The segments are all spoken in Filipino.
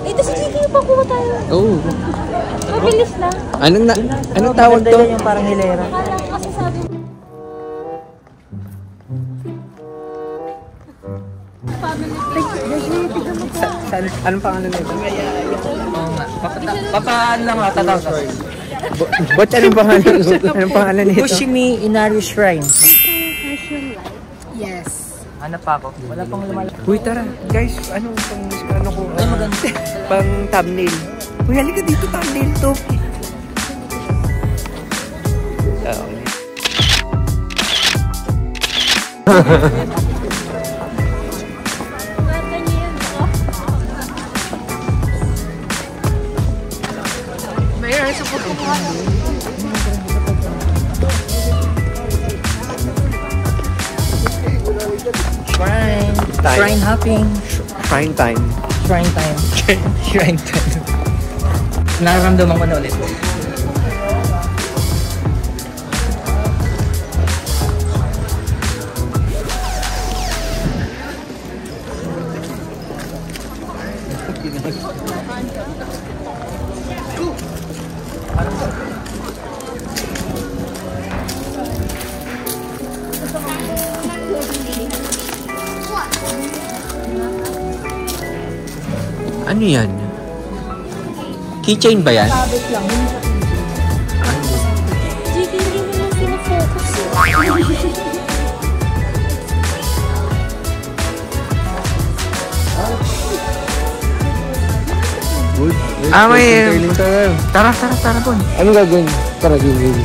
Ito si Chiki yung pakuha tayo. Oo. Mabilis lang. Anong tawag to? Yung parang hilera. Akala ko kasi sabi mo. Anong pangalan nito? Oo nga. Papaan lang ako, tatawag. Ba't anong pangalan nito? Fushimi Inari Shrine. Yes. Hanap pa ako. Wala pang lumalaki. Uy, tara. Guys, ano ko? Ay, maganda. Pang thumbnail. Uy, halika dito, thumbnail to. Mayroon sa pupukuha. Shrine. Time. Shrine hopping. Shrine time. Shrine time. Shrine time. Nararamdaman ko na ulit. Ano yan? Keychain ba yan? Sabit lang. Chiki, hindi mo lang pinafocus. May... Tara, Bon. Anong gagawin? Tara, gawin.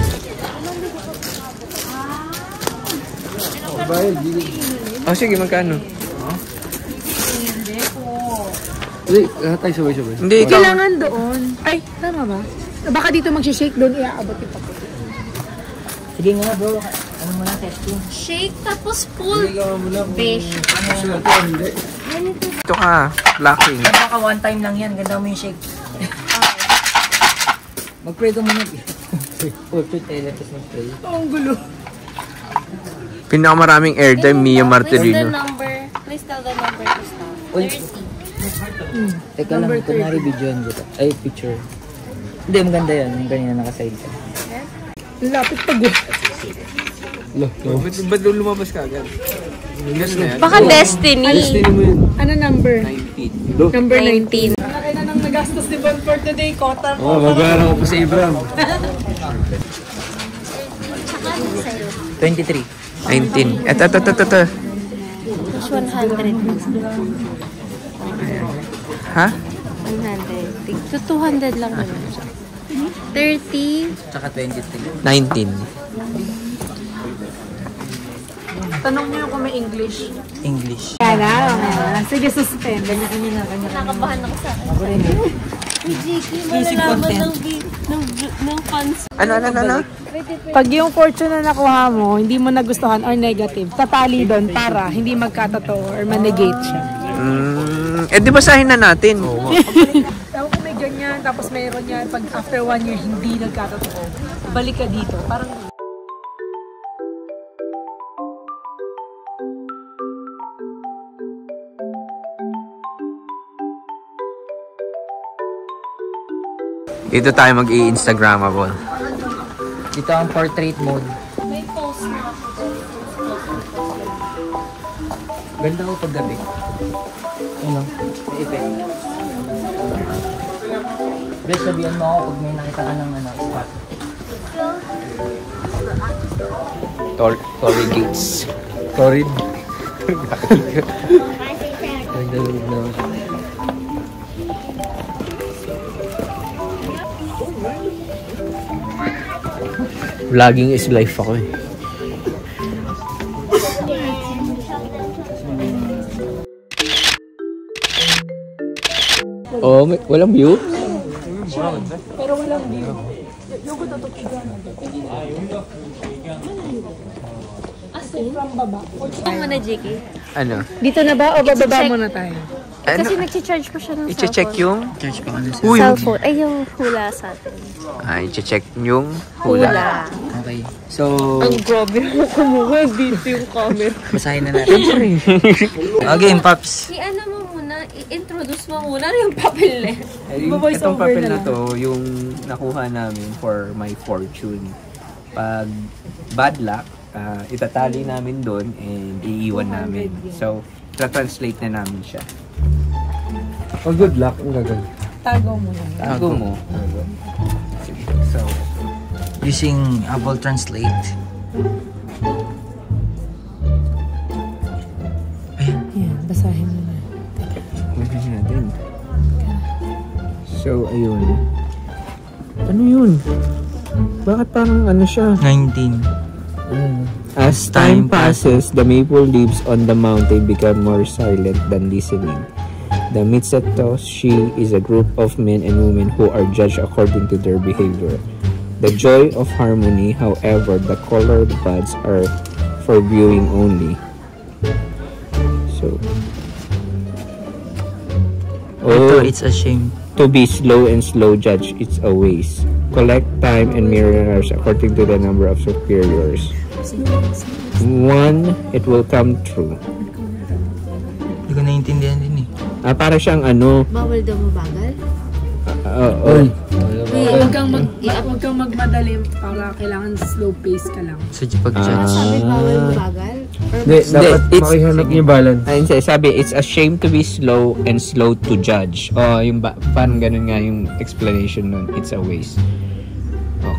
Oh, sige, magkano? Hindi, tayo sabay-sabay. Hindi, ikaw. Kailangan doon. Ay, tama ba? Baka dito mag-shake doon, iaabot yung paputi. Sige nga bro. Ano mo na testing? Shake tapos pull. Fish. Ito ka, blocking. Baka one time lang yan. Ganda mo yung shake. Mag-pray ka muna. Portrait tayo. Tapos mag-pray. Ang gulo. Pinakamaraming airtime, Mia Martirino. Please tell the number to stop. 30. Teka lang, kunwari video yun dito. Ay, picture. Hindi, maganda yun. Yung kanina nakaside ka. Lapit pag Ba't lumabas ka agad? Baka Destiny. Destiny mo yun. Ano number? 19. Number 19. Laki na nang nagastos ni Bon for today, Kota. Oo, magbayaran ko po sa Ibram. 23. 19. Ito. Plus 100. Ha? 100. So 200 lang naman. 30. Tsaka 23. 19. Tanong niyo kung may English. English. Kaya sige, suspend. Nakakabahan ako sa akin. Uy, Jiki, malalaman ng fans. Ano? Pag yung fortune na nakuha mo, hindi mo nagustuhan or negative, tatali doon para hindi magkatotoo or manegate siya. Di basahin na natin. Tapos kung may ganyan, tapos mayroon yan, pag after 1 year, hindi nagkatotoo, balik ka dito. Parang... Dito tayo mag-i-Instagramable. Dito ang portrait mode. May post na ako. Ganda ko paggabi. Ano? May effect. Bes, sabihan mo ako pag may nakita ka ng spot. Tory Gates. Tory. Ganda na. Vlogging is life ako eh. Oh, walang view? Pero walang view. Yung ko tutukigan. Asin? From baba. Ano mo na, Jiki? Ano? Dito na ba o bababa muna tayo? Kasi nag-charge pa siya ng I-check yung? Charge pa ano sa Uy, cellphone. Ay, yung hula sa atin. i-check yung hula. Okay. So, Ang grabe mo kumuha. Dito yung camera. basahin na natin. Okay, Paps. I-ano mo muna, i-introduce mo muna yung papel eh. Voice Itong over papel na na to, yung nakuha namin for my fortune. Pag bad luck, itatali namin doon and iiwan namin. So, translate na namin siya. Oh, good luck. Ang gagawin. Tago mo na. Tago mo. So, Using Apple Translate. Yan, basahin mo na. Basahin natin. So, ayun. Ano yun? Bakit parang ano siya? 19. As time passes, the maple leaves on the mountain become more silent than listening. The Mitsatoshi is a group of men and women who are judged according to their behavior. The joy of harmony, however, the colored buds are for viewing only. So, Ito, it's a shame. to be slow and slow judge, it's a waste. Collect time and mirrors according to the number of superiors. One, it will come true. Hindi ko naiintindihan din eh. Para siyang ano, Bawal daw mabagal? Huwag kang magmadali para kailangan slow pace ka lang. Sa pag-judge. Sabi bawal mabagal? Hindi, dapat makihanap niyo balance. ayun sabi, it's a shame to be slow and slow to judge. Yung parang ganun nga yung explanation nun. It's a waste.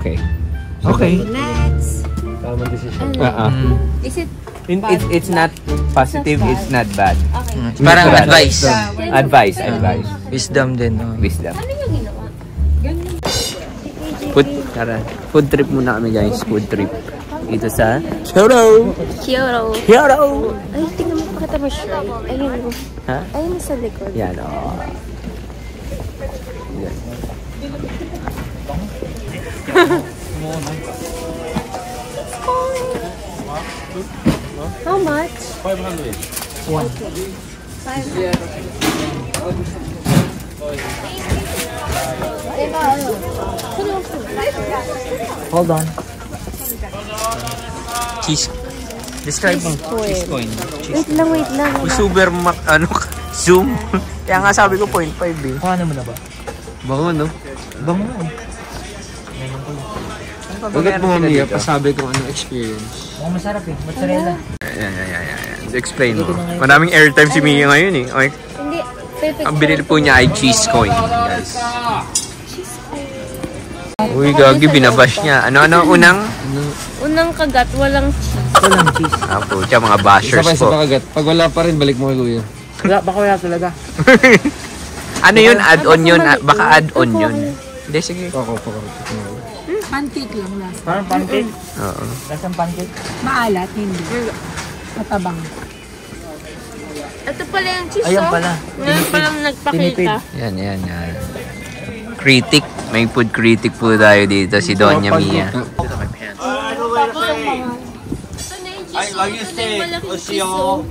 Okay. Okay. Next. Tamang decision. Is it It's not positive, it's not bad. okay? Parang Bad. advice. Advice. Wisdom din. Oh. Wisdom. Ano yung ginawa? Food trip muna kami guys. Food trip. Dito sa Kyoto. Kyoto. Kyoto. Ay, tingnan mo, pakita mo siya. Ayun. Ha? Ayun sa likod. Yan o. How much? 500. Hold on. Cheese. Describe mo. Cheese coin. Wait lang. Super zoom. Kaya nga sabi ko 0.5 eh. Kuha mo na ba? Bango no? Bango. Ugat mo mamiya, pasabi kung anong experience. Oh, masarap eh. Mozzarella. Yan. Explain mo. Maraming airtime si Mia ngayon eh. Okay. Hindi. Perfect. Ang binili po niya ay cheese coin. Guys. Uy, gagi, binabash niya. Ano unang? Unang kagat, walang cheese. Walang cheese. Po, siya mga bashers Isa po. pa kagat. Pag wala pa rin, balik mo kay kuya. Baka wala talaga. Ano yun? Add-on yun? Baka add-on yun. Hindi, sige. Pakarapit mo. Pancake lang last. Parang pancake. Oo. Lasang pancake. Maalat, hindi. Matabang. Ito pala yung cheese, Ayun pala. Ngayon palang nagpakita. Yan. Critic. May food critic po tayo dito. Si Doña Mia. Ito na yung cheese, ito na yung malaking cheese,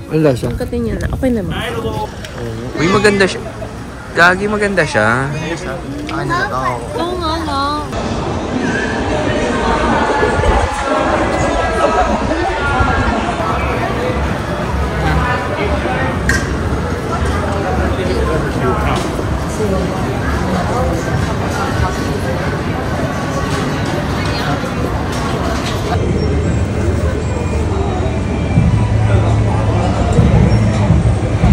Wala siya. Pagkatin niya na. Okay naman. Uy, maganda siya. Gagi, maganda siya. Oo nga, no.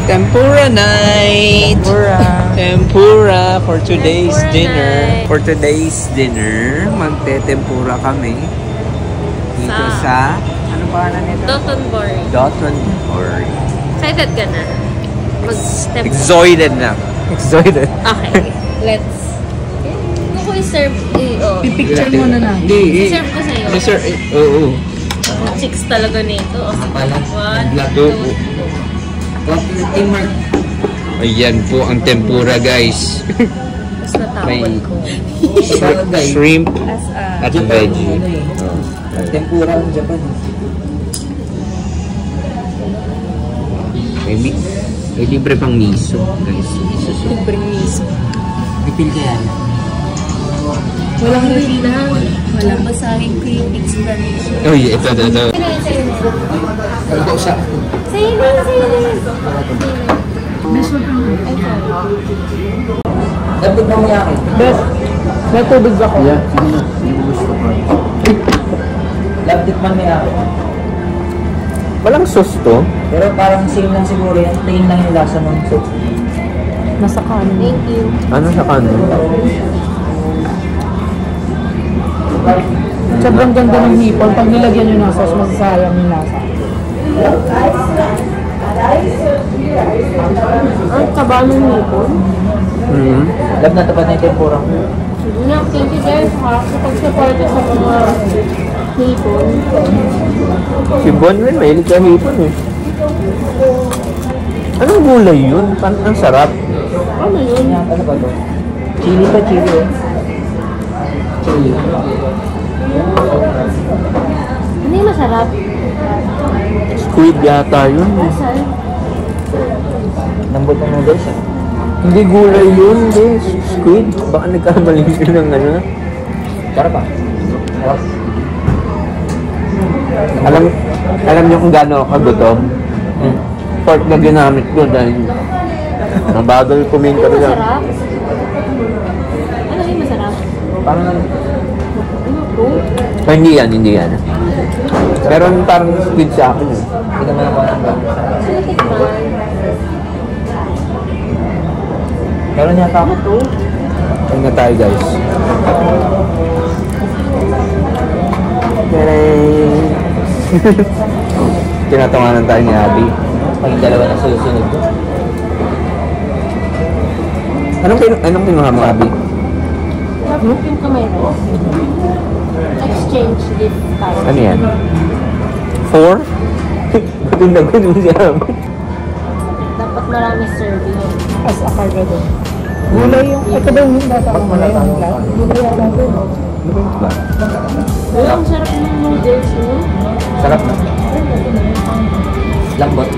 Tempura night! Tempura for today's Tempura dinner. night. For today's dinner, magte-tempura kami. Dito sa... Ano pa na nito? Dotonbori. Excited ka na? Mag-step. Exoided na. Exoided. Okay. Let's. Ano ko i-serve? Pipicture mo na lang. I-serve ko sa'yo. Sir, oo. Chicks talaga nito. One, Teamwork. Ayan po ang tempura, guys. Tapos natawad ko. Shrimp As a... at veggie. Tempura ng Japan. May libre pang miso, guys. Libreng miso. Bitil kaya. Walang lang. Walang basahing cream explanation. Oh, yeah, ito. Sa'yo na. Dapat na miyaki. Best. May tubig ako. Lapit man miyaki. Walang sauce to. Pero parang same lang siguro yan. Plain lang yung lasa ng soup. Nasa kanin. Thank you. Ano sa kanin? Sobrang ganda ng hipon. Pag nilagyan nyo ng sauce, masasayang yung lasa. Ang taba ng hipon. Lab na tapat na yung tempura. Thank you guys ha. Kapag supported sa mga hipon. Si Bon rin, mahilig sa hipon eh. Anong gulay yun? Ang sarap. Ano yun? Ano ba to? Chili pa, chili. Chili. Hindi masarap. Squid yata yun. Lambot ng noodles ah. Hindi gulay yun, hindi. Squid. Baka nagkamali yun ng ano. Sarap ah. Sarap. Alam niyo kung gaano ako kagutom? Pork na ginamit ko dahil mabagal kumain ka rin. Masarap? Ano yung masarap? Parang Ano to? Ay, hindi yan. Pero parang squid sa akin eh. hindi naman ako ng bang. Sino tikman? Meron yata ako to. Ayun na tayo guys. Yay! Tinatawanan tayo ni Abby. Pag yung dalawa na susunod ko. Anong kinuha mo, Abby? Yung kamay mo. Exchange gift tayo. Ano yan? 4? Gutom na gutom si Abby. Dapat marami serving. As a cargo. Gulay yung, ito ba yung data ko gulay yung lahat? Gulay yung data ko. Ano ba yung ba? Ang sarap ng noodles mo. Sarap na. Lambot.